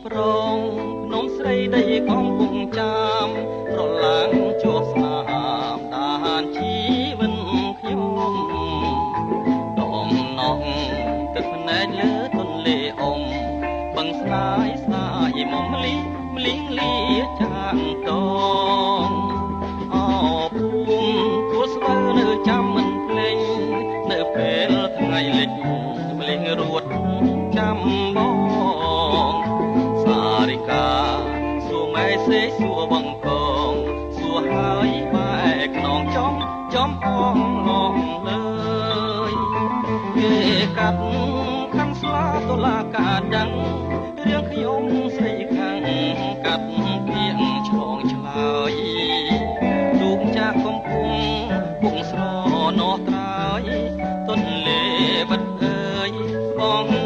ប្រងនំស្រីដីកំពុងចាំប្រឡាំងជាប់ស្នាមតានជីវិតខ្ញុំដំណងទឹកភ្នែកលើទន្លេអមបឹងស្នាយស្នាយមុំលីលីងលាចាងតងអភូមិទួលស្វានៅចាំមិនភ្លេចនៅពេលថ្ងៃលិចភ្លេងរួតចាំបងសារិកាសួរម៉ែសេសួរបងកងសួរហើយបែកខ្នងចំអងឡងលើយគេកាត់ខាងស្លាតុលាការដឹងរឿងខ្ញុំស្រីខាងកាត់គៀងឆ្លងឆ្លើយទូកចាក់កំពុងពុងស្រណោះត្រើយទន្លេបាត់អើយបង